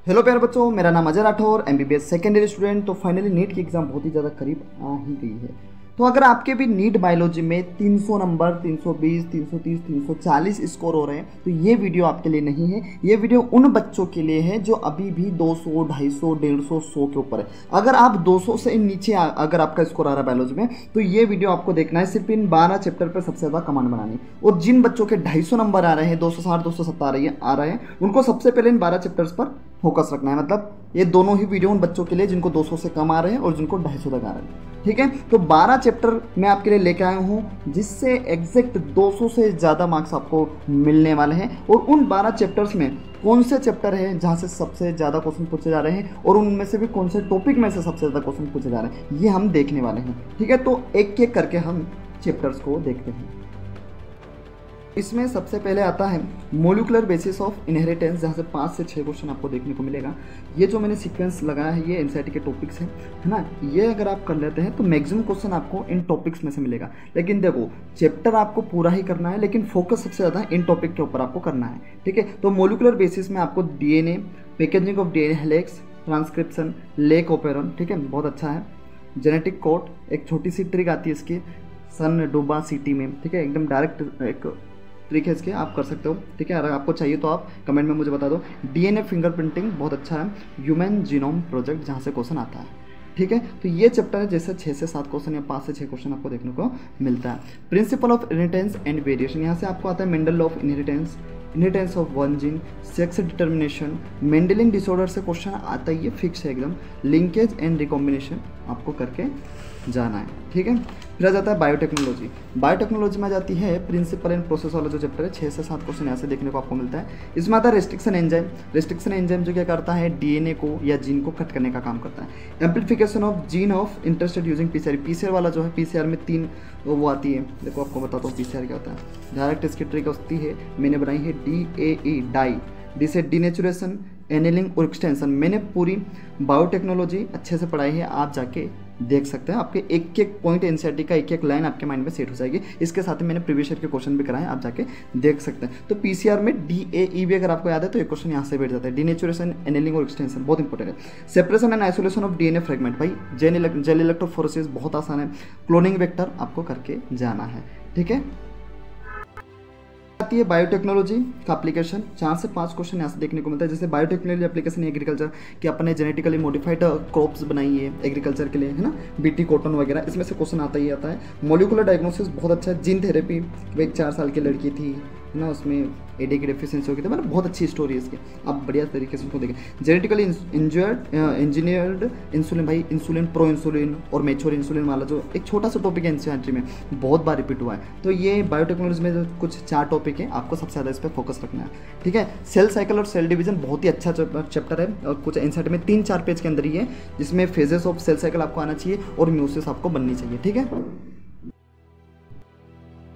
Hello प्यारे बच्चों, मेरा नाम Ajay Rathore, MBBS second year student. तो फाइनली नीट की एग्ज़ाम बहुत ही ज़्यादा करीब आ ही गई है। तो अगर आपके भी नीट बायोलॉजी में 300 नंबर, 320, 330, 340 स्कोर हो रहे हैं तो ये वीडियो आपके लिए नहीं है। ये वीडियो उन बच्चों के लिए है जो अभी भी 200, 250, 150, 100 के ऊपर है। अगर आप 200 से नीचे अगर आपका स्कोर आ रहा है बायोलॉजी में तो ये वीडियो आपको देखना है। सिर्फ इन 12 चैप्टर पर सबसे ज़्यादा कमांड बनानी। और जिन बच्चों के 250 नंबर आ रहे हैं, 260, 270 आ रहे हैं, उनको सबसे पहले इन 12 चैप्टर्स पर फोकस रखना है। मतलब ये दोनों ही वीडियो उन बच्चों के लिए जिनको 200 से कम आ रहे हैं और जिनको 250 तक आ रहे हैं। ठीक है, तो 12 चैप्टर मैं आपके लिए लेके आया हूँ जिससे एग्जैक्ट 200 से ज़्यादा मार्क्स आपको मिलने वाले हैं। और उन 12 चैप्टर्स में कौन से चैप्टर हैं जहाँ से सबसे ज़्यादा क्वेश्चन पूछे जा रहे हैं और उनमें से भी कौन से टॉपिक में से सबसे ज़्यादा क्वेश्चन पूछे जा रहे हैं, ये हम देखने वाले हैं। ठीक है, तो एक एक करके हम चैप्टर्स को देखते हैं। इसमें सबसे पहले आता है मोलिकुलर बेसिस ऑफ इनहेरिटेंस, जहाँ से 5 से 6 क्वेश्चन आपको देखने को मिलेगा। ये जो मैंने सीक्वेंस लगाया है ये एनसीईआरटी के टॉपिक्स हैं, है ना। ये अगर आप कर लेते हैं तो मैक्सिमम क्वेश्चन आपको इन टॉपिक्स में से मिलेगा। लेकिन देखो, चैप्टर आपको पूरा ही करना है लेकिन फोकस सबसे ज़्यादा इन टॉपिक के ऊपर आपको करना है। ठीक है, तो मोलिकुलर बेसिस में आपको DNA, packaging of DNA helix, transcription, lake operon, ठीक है, बहुत अच्छा है। जेनेटिक कोड, एक छोटी सी ट्रिक आती है इसकी, सन डूबा सिटी में, ठीक है, एकदम डायरेक्ट एक ट्रिक है इसके, आप कर सकते हो। ठीक है, अगर आपको चाहिए तो आप कमेंट में मुझे बता दो। डीएनए फिंगरप्रिंटिंग बहुत अच्छा है। ह्यूमन जीनोम प्रोजेक्ट, जहाँ से क्वेश्चन आता है। ठीक है, तो ये चैप्टर है जैसे 6 से 7 क्वेश्चन या 5 से 6 क्वेश्चन आपको देखने को मिलता है। Principle of inheritance and variation, यहाँ से आपको आता है Mendel law of inheritance, inheritance of one gene, sex determination, Mendelian disorder से क्वेश्चन आता है, ये फिक्स है एकदम। लिंकेज एंड रिकॉम्बिनेशन आपको करके जाना है। ठीक है, फिर आ जाता है बायोटेक्नोलॉजी। बायोटेक्नोलॉजी में आ जाती है प्रिंसिपल एंड प्रोसेस वाला जो चैप्टर है, 6 से 7 क्वेश्चन यहाँ से देखने को आपको मिलता है। इसमें आता है रेस्ट्रिक्शन एंजाइम। रेस्ट्रिक्शन एंजाइम जो क्या करता है, डीएनए को या जीन को कट करने का काम करता है। Amplification of gene of interested using PCR. PCR वाला जो है, पीसीआर में 3 वो आती है। देखो आपको बताता हूँ पीसीआर क्या होता है। डायरेक्ट इसकी ट्रिक होती है, मैंने बनाई है DAE डाई, जिसे डिनेचुरेशन, एनेलिंग और एक्सटेंशन। मैंने पूरी बायोटेक्नोलॉजी अच्छे से पढ़ाई है, आप जाके देख सकते हैं। आपके एक एक पॉइंट एनसीईआरटी का, एक एक लाइन आपके माइंड में सेट हो जाएगी। इसके साथ ही मैंने प्रीवियस ईयर के क्वेश्चन भी कराए, आप जाके देख सकते हैं। तो पीसीआर में DAE भी अगर आपको याद है तो एक क्वेश्चन यहाँ से बैठ जाता है। डिनेचुरेशन, एनेलिंग और एक्सटेंशन बहुत इंपॉर्टेंट है। Separation and isolation of DNA fragment, भाई जेल इलेक्ट्रोफोरेसिस बहुत आसान है। क्लोनिंग वेक्टर आपको करके जाना है। ठीक है, आती है बायोटेक्नोलॉजी का एप्लीकेशन। 4 से 5 क्वेश्चन यहाँ से देखने को मिलता है। जैसे बायोटेक्नोलॉजी एप्लीकेशन एग्रीकल्चर, कि अपने जेनेटिकली मॉडिफाइड क्रॉप्स बनाई है एग्रीकल्चर के लिए, है ना, बीटी कॉटन वगैरह, इसमें से क्वेश्चन आता ही आता है। मोलिकुलर डायग्नोसिस बहुत अच्छा है। जीन थेरेपी, वो एक 4 साल की लड़की थी, है ना, उसमें एडी की डेफिशिएंसी हो गई थी, मतलब बहुत अच्छी स्टोरी है इसकी, आप बढ़िया तरीके से उसको देखें। जेनेटिकली इंजीनियर्ड इंसुलिन, भाई इंसुलिन, प्रो इंसुलिन और मेच्योर इंसुलिन वाला जो एक छोटा सा टॉपिक है एनसीईआरटी में, बहुत बार रिपीट हुआ है। तो ये बायोटेक्नोलॉजी में जो कुछ 4 टॉपिक है, आपको सबसे ज़्यादा इस पर फोकस रखना है। ठीक है, सेल साइकिल और सेल डिवीजन बहुत ही अच्छा चैप्टर है और कुछ एनसीईआरटी में 3-4 पेज के अंदर ही है, जिसमें फेजेस ऑफ सेल साइकिल आपको आना चाहिए और म्यूसिस आपको बननी चाहिए। ठीक है,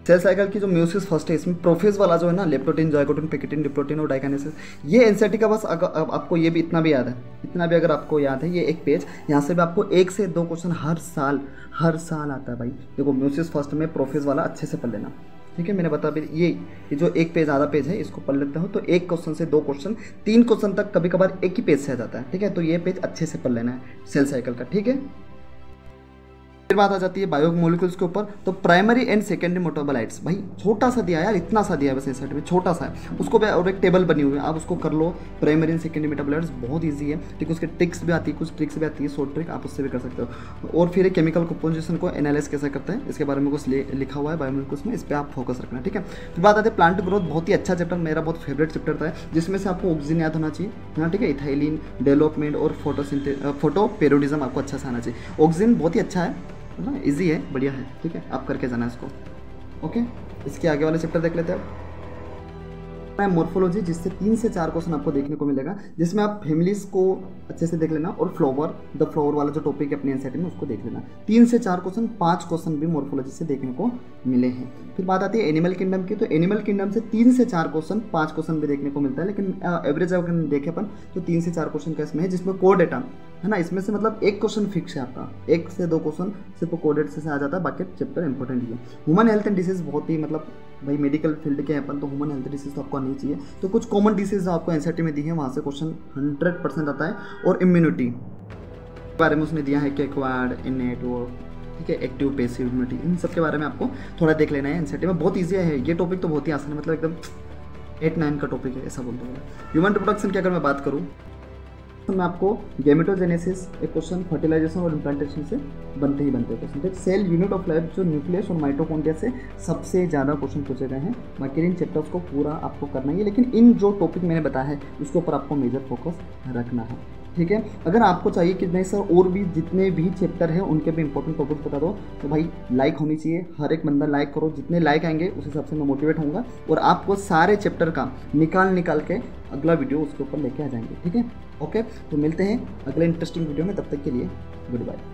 सेल साइकिल की जो म्यूसिस फर्स्ट है, इसमें प्रोफेज वाला जो है ना, लेप्टोटिन, जाइगोटिन, पैकेटिन, डिप्लोटिन और डाइकाइनेसिस, ये एनसीईआरटी का बस आपको ये भी इतना भी याद है, इतना भी अगर आपको याद है, ये एक पेज, यहाँ से भी आपको 1 से 2 क्वेश्चन हर साल आता है। भाई देखो, म्यूसिस फर्स्ट में प्रोफेज वाला अच्छे से पढ़ लेना। ठीक है, मैंने बता भी ये जो एक पेज आधा पेज है, इसको पढ़ लेते हो तो 1 क्वेश्चन से 2 क्वेश्चन, 3 क्वेश्चन तक कभी कभार एक ही पेज से आ जाता है। ठीक है, तो ये पेज अच्छे से पढ़ लेना है सेल साइकिल का। ठीक है, फिर बात आ जाती है बायोमोलिक्यूल्स के ऊपर। तो प्राइमरी एंड सेकेंडरी मेटाबोलाइट्स, भाई छोटा सा दिया है यार, इतना सा दिया है बस इस साइड में, छोटा सा है उसको, और एक टेबल बनी हुई है, आप उसको कर लो। प्राइमरी एंड सेकेंडरी मेटाबोलाइट्स बहुत ईजी है। ठीक है, उसके ट्रिक्स भी आती है, कुछ ट्रिक्स भी आती है, शॉर्ट ट्रिक, आप उससे भी कर सकते हो। और फिर केमिकल कंपोजिशन को एनालाइज कैसे करते हैं, इसके बारे में कुछ लिखा हुआ है बायोमोलिक्यूल्स में, इस पर आप फोकस रखना। ठीक है, फिर बात आती है प्लांट ग्रोथ, बहुत ही अच्छा चैप्टर, मेरा बहुत फेवरेट चैप्टर था, जिसमें से आपको ऑक्सीजन याद होना चाहिए। हाँ, ठीक है, इथाइलिन डेवलपमेंट और फोटोपेरोडिज्म आपको अच्छा से आना चाहिए। ऑक्सीजन बहुत ही अच्छा है ना, इजी है, बढ़िया है। ठीक है, आप करके जाना इसको। ओके, इसके आगे वाले चैप्टर देख लेते हैं। मोर्फोलॉजी, जिससे 3 से 4 क्वेश्चन आपको देखने को मिलेगा, जिसमें आप फैमिलीज को अच्छे से देख लेना और फ्लावर, द फ्लावर वाला जो टॉपिक है अपने एनसीईआरटी में, उसको देख लेना। 3 से 4 क्वेश्चन, 5 क्वेश्चन भी मोर्फोलॉजी से देखने को मिले हैं। फिर बात आती है एनिमल किंगडम की। तो एनिमल किंगडम से 3 से 4 क्वेश्चन, 5 क्वेश्चन भी देखने को मिलता है, लेकिन एवरेज अगर देखें अपन तो 3 से 4 क्वेश्चन का इसमें है, जिसमें कोर डेटा है ना। इसमें से मतलब एक क्वेश्चन फिक्स है आपका, 1 से 2 क्वेश्चन सिर्फ कोडेड से आ जाता है, बाकी चैप्टर इंपॉर्टेंट है। ह्यूमन हेल्थ एंड डिसीज बहुत ही मतलब भाई मेडिकल फील्ड के अपन तो ह्यूमन हेल्थ डिसीज तो आपको आनी चाहिए। तो कुछ कॉमन डिसीज आपको एनसीईआरटी में दी है, वहाँ से क्वेश्चन 100% आता है। और इम्यूनिटी के बारे में उसने दिया है कि एक्वायर्ड, इनेट और ठीक है एक्टिव पैसिव इम्यूनिटी, इन सब के बारे में आपको थोड़ा देख लेना है। एनसीईआरटी में बहुत ईजी है ये टॉपिक, तो बहुत ही आसान है, मतलब एकदम 8-9 का टॉपिक है ऐसा बोलते हैं। ह्यूमन रिप्रोडक्शन की अगर मैं बात करूँ तो मैं आपको गैमेटोजेनेसिस एक क्वेश्चन, फर्टिलाइजेशन और इम्प्लांटेशन से बनते क्वेश्चन। ठीक, सेल यूनिट ऑफ लाइफ जो न्यूक्लियस और माइटोकॉन्ड्रिया से सबसे ज़्यादा क्वेश्चन पूछे गए हैं। बाकी इन चैप्टर्स को पूरा आपको करना ही है, लेकिन इन जो टॉपिक मैंने बताया है उसके ऊपर आपको मेजर फोकस रखना है। ठीक है, अगर आपको चाहिए कि नहीं सर और भी जितने भी चैप्टर हैं उनके भी इंपॉर्टेंट टॉपिक्स बता दो, तो भाई लाइक होनी चाहिए, हर एक बंदा लाइक करो, जितने लाइक आएंगे उस हिसाब से मैं मोटिवेट होऊंगा और आपको सारे चैप्टर का निकाल के अगला वीडियो उसके ऊपर लेके आ जाएंगे। ठीक है, ओके, तो मिलते हैं अगले इंटरेस्टिंग वीडियो में, तब तक के लिए गुड बाय।